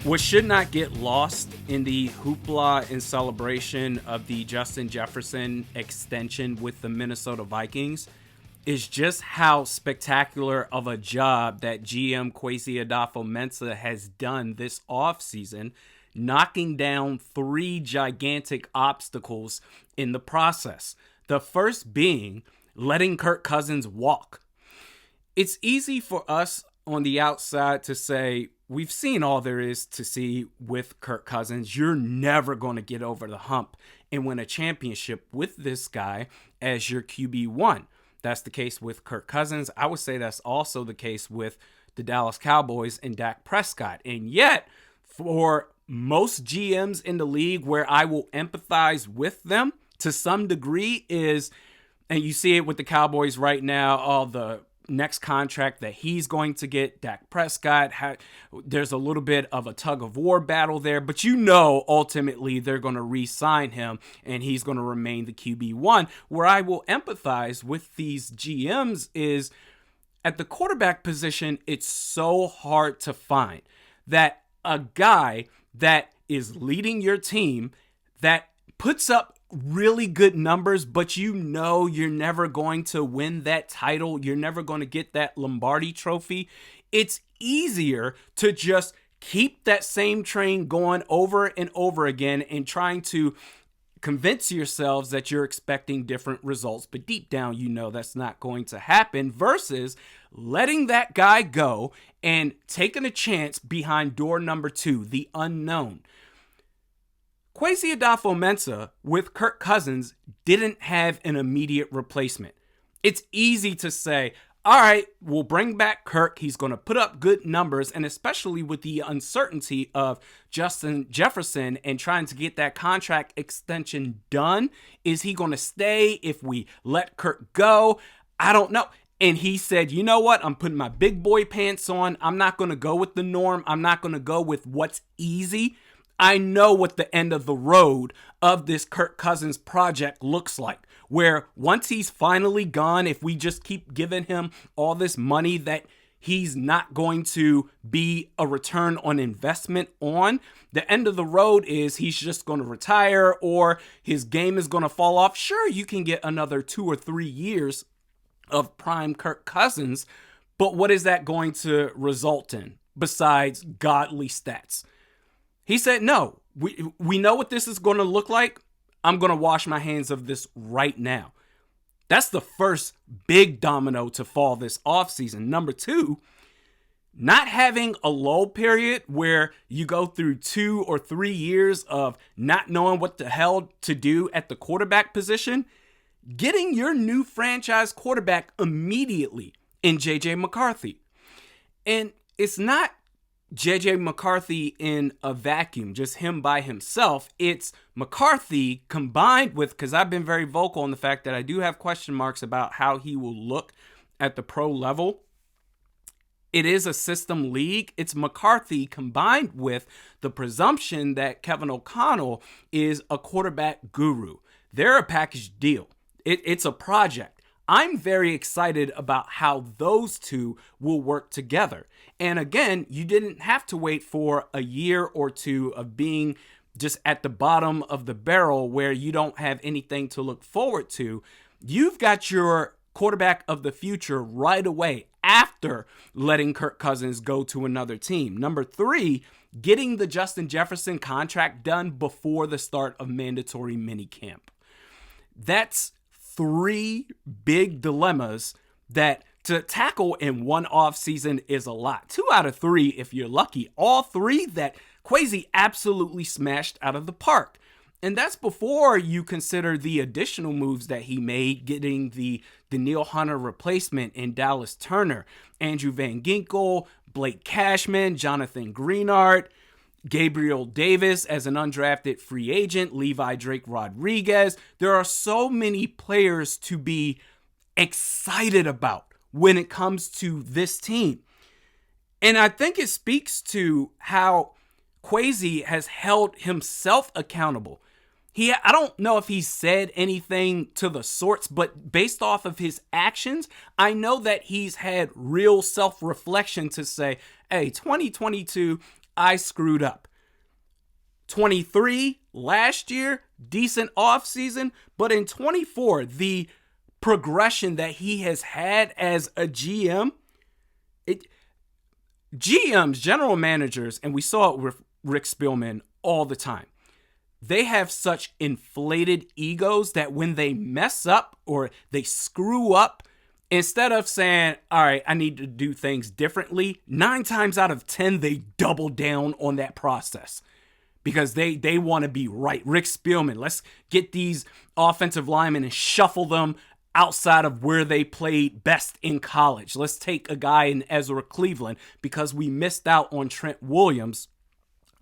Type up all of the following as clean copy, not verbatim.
What should not get lost in the hoopla and celebration of the Justin Jefferson extension with the Minnesota Vikings is just how spectacular of a job that GM Kwesi Adofo-Mensah has done this offseason, knocking down 3 gigantic obstacles in the process. The first being letting Kirk Cousins walk. It's easy for us on the outside to say, we've seen all there is to see with Kirk Cousins. You're never going to get over the hump and win a championship with this guy as your QB1. That's the case with Kirk Cousins. I would say that's also the case with the Dallas Cowboys and Dak Prescott. And yet, for most GMs in the league where I will empathize with them to some degree is, and you see it with the Cowboys right now, all the next contract that he's going to get, Dak Prescott, there's a little bit of a tug of war battle there, but ultimately they're going to re-sign him and he's going to remain the QB1. Where I will empathize with these GMs is at the quarterback position, it's so hard to find that a guy that is leading your team that puts up really good numbers, but you're never going to win that title. You're never going to get that Lombardi trophy. It's easier to just keep that same train going over and over again and trying to convince yourselves that you're expecting different results, but deep down, that's not going to happen, versus letting that guy go and taking a chance behind door number 2, the unknown. Kwesi Adofo-Mensah with Kirk Cousins didn't have an immediate replacement. It's easy to say, all right, we'll bring back Kirk. He's going to put up good numbers, and especially with the uncertainty of Justin Jefferson and trying to get that contract extension done. Is he going to stay if we let Kirk go? I don't know. And he said, you know what? I'm putting my big boy pants on. I'm not going to go with the norm. I'm not going to go with what's easy. I know what the end of the road of this Kirk Cousins project looks like, where once he's finally gone, if we just keep giving him all this money that he's not going to be a return on investment on, the end of the road is he's just going to retire or his game is going to fall off. Sure, you can get another 2 or 3 years of prime Kirk Cousins, but what is that going to result in besides godly stats? He said, no, we know what this is going to look like. I'm going to wash my hands of this right now. That's the first big domino to fall this offseason. Number 2, not having a lull period where you go through 2 or 3 years of not knowing what the hell to do at the quarterback position. Getting your new franchise quarterback immediately in J.J. McCarthy. And it's not J.J. McCarthy in a vacuum, just him by himself. It's McCarthy combined with, because I've been very vocal on the fact that I do have question marks about how he will look at the pro level. It is a system league. It's McCarthy combined with the presumption that Kevin O'Connell is a quarterback guru. They're a package deal. It's a project. I'm very excited about how those two will work together. And again, you didn't have to wait for a year or 2 of being just at the bottom of the barrel where you don't have anything to look forward to. You've got your quarterback of the future right away after letting Kirk Cousins go to another team. Number 3, getting the Justin Jefferson contract done before the start of mandatory minicamp. That's 3 big dilemmas that to tackle in one offseason is a lot. 2 out of 3, if you're lucky. All 3 that Kwesi absolutely smashed out of the park. And that's before you consider the additional moves that he made, getting the Danielle Hunter replacement in Dallas Turner, Andrew Van Ginkel, Blake Cashman, Jonathan Greenard, Gabriel Davis as an undrafted free agent, Levi Drake Rodriguez. There are so many players to be excited about when it comes to this team. And I think it speaks to how Kwesi has held himself accountable. I don't know if he said anything to the sorts, but based off of his actions, I know that he's had real self-reflection to say, hey, 2022, I screwed up. 23 last year, decent offseason, but in 24, the progression that he has had as a GM, GMs, general managers, and we saw it with Rick Spielman all the time. They have such inflated egos that when they mess up or they screw up, instead of saying, all right, I need to do things differently, 9 times out of 10, they double down on that process because they want to be right. Rick Spielman, let's get these offensive linemen and shuffle them outside of where they played best in college. Let's take a guy in Ezra Cleveland because we missed out on Trent Williams,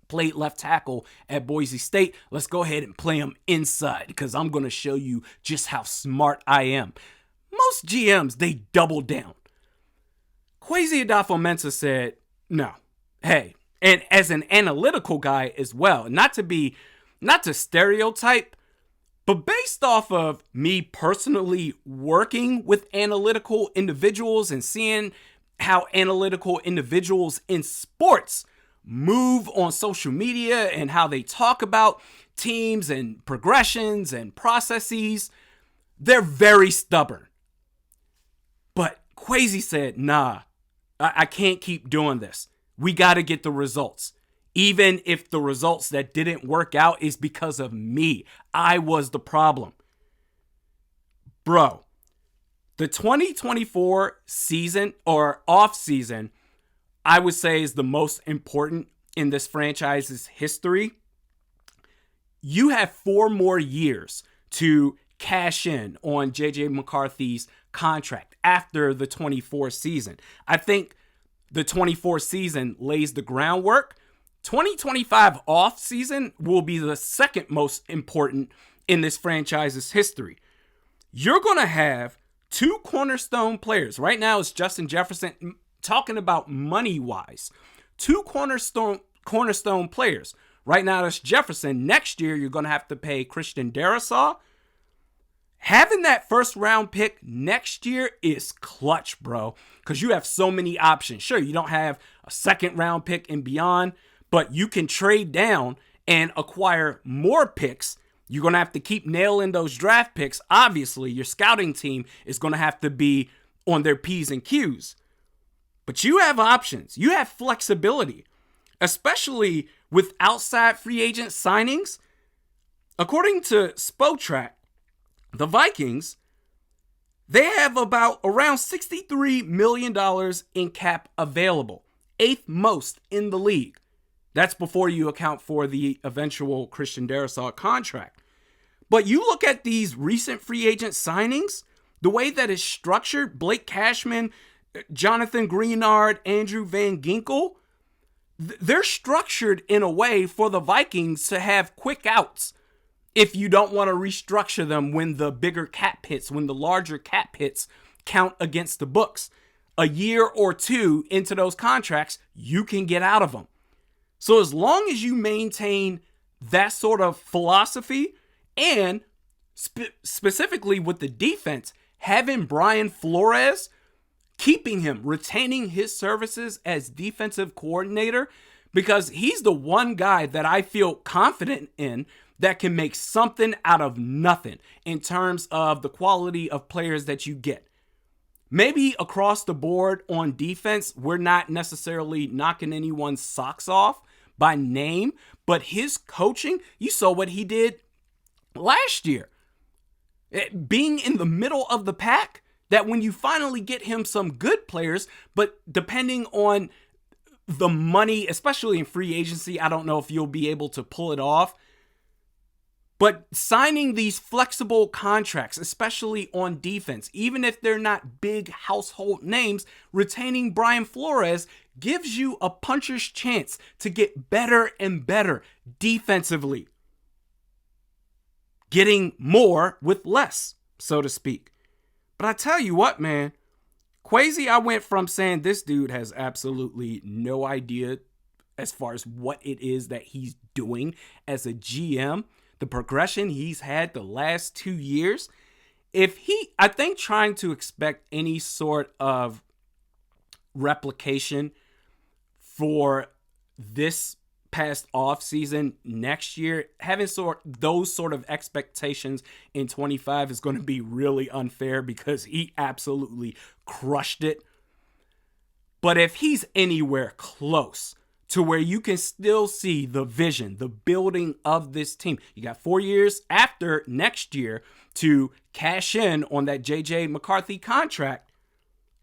played left tackle at Boise State. Let's go ahead and play him inside because I'm going to show you just how smart I am. Most GMs, they double down. Kwesi Adofo-Mensah said, no. Hey, and as an analytical guy as well, not to stereotype, but based off of me personally working with analytical individuals and seeing how analytical individuals in sports move on social media and how they talk about teams and progressions and processes, they're very stubborn. But Kwesi said, nah, I can't keep doing this. We got to get the results. Even if the results that didn't work out is because of me. I was the problem. Bro, the 2024 season or off season, I would say is the most important in this franchise's history. You have 4 more years to cash in on J.J. McCarthy's contract after the 24 season. I think the 24 season lays the groundwork. 2025 off season will be the second most important in this franchise's history. You're going to have 2 cornerstone players. Right now it's Justin Jefferson. Talking about money-wise, 2 cornerstone players. Right now, that's Jefferson. Next year, you're going to have to pay Christian Darrisaw. Having that first-round pick next year is clutch, bro, because you have so many options. Sure, you don't have a second-round pick and beyond, but you can trade down and acquire more picks. You're going to have to keep nailing those draft picks. Obviously, your scouting team is going to have to be on their P's and Q's. But you have options. You have flexibility, especially with outside free agent signings. According to Spotrac, the Vikings, they have around $63 million in cap available, 8th most in the league. That's before you account for the eventual Christian Darrisaw contract. But you look at these recent free agent signings, the way that it's structured, Blake Cashman, Jonathan Greenard, Andrew Van Ginkel, they're structured in a way for the Vikings to have quick outs if you don't want to restructure them when the bigger cap hits, when the larger cap hits count against the books. A year or 2 into those contracts, you can get out of them. So as long as you maintain that sort of philosophy and specifically with the defense, having Brian Flores, keeping him, retaining his services as defensive coordinator, because he's the one guy that I feel confident in that can make something out of nothing in terms of the quality of players that you get. Maybe across the board on defense, we're not necessarily knocking anyone's socks off by name, but his coaching, you saw what he did last year. Being in the middle of the pack, that when you finally get him some good players, but depending on the money, especially in free agency, I don't know if you'll be able to pull it off. But signing these flexible contracts, especially on defense, even if they're not big household names, retaining Brian Flores gives you a puncher's chance to get better and better defensively. Getting more with less, so to speak. But I tell you what, man, Kwesi, I went from saying this dude has absolutely no idea as far as what it is that he's doing as a GM, the progression he's had the last 2 years. I think trying to expect any sort of replication for this past offseason next year, having those sort of expectations in 25 is going to be really unfair because he absolutely crushed it. But if he's anywhere close to where you can still see the vision, the building of this team, you got 4 years after next year to cash in on that JJ McCarthy contract.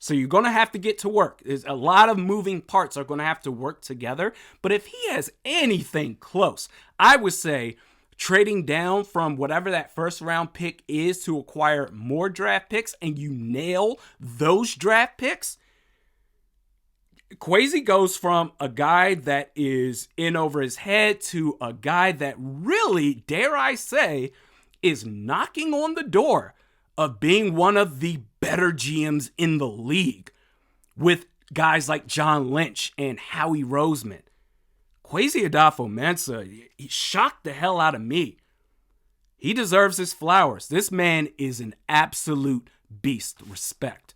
So you're going to have to get to work. There's a lot of moving parts are going to have to work together. But if he has anything close, I would say trading down from whatever that first round pick is to acquire more draft picks and you nail those draft picks, Kwesi goes from a guy that is in over his head to a guy that really, dare I say, is knocking on the door of being one of the better GMs in the league with guys like John Lynch and Howie Roseman. Kwesi Adofo-Mensah, he shocked the hell out of me. He deserves his flowers. This man is an absolute beast. Respect.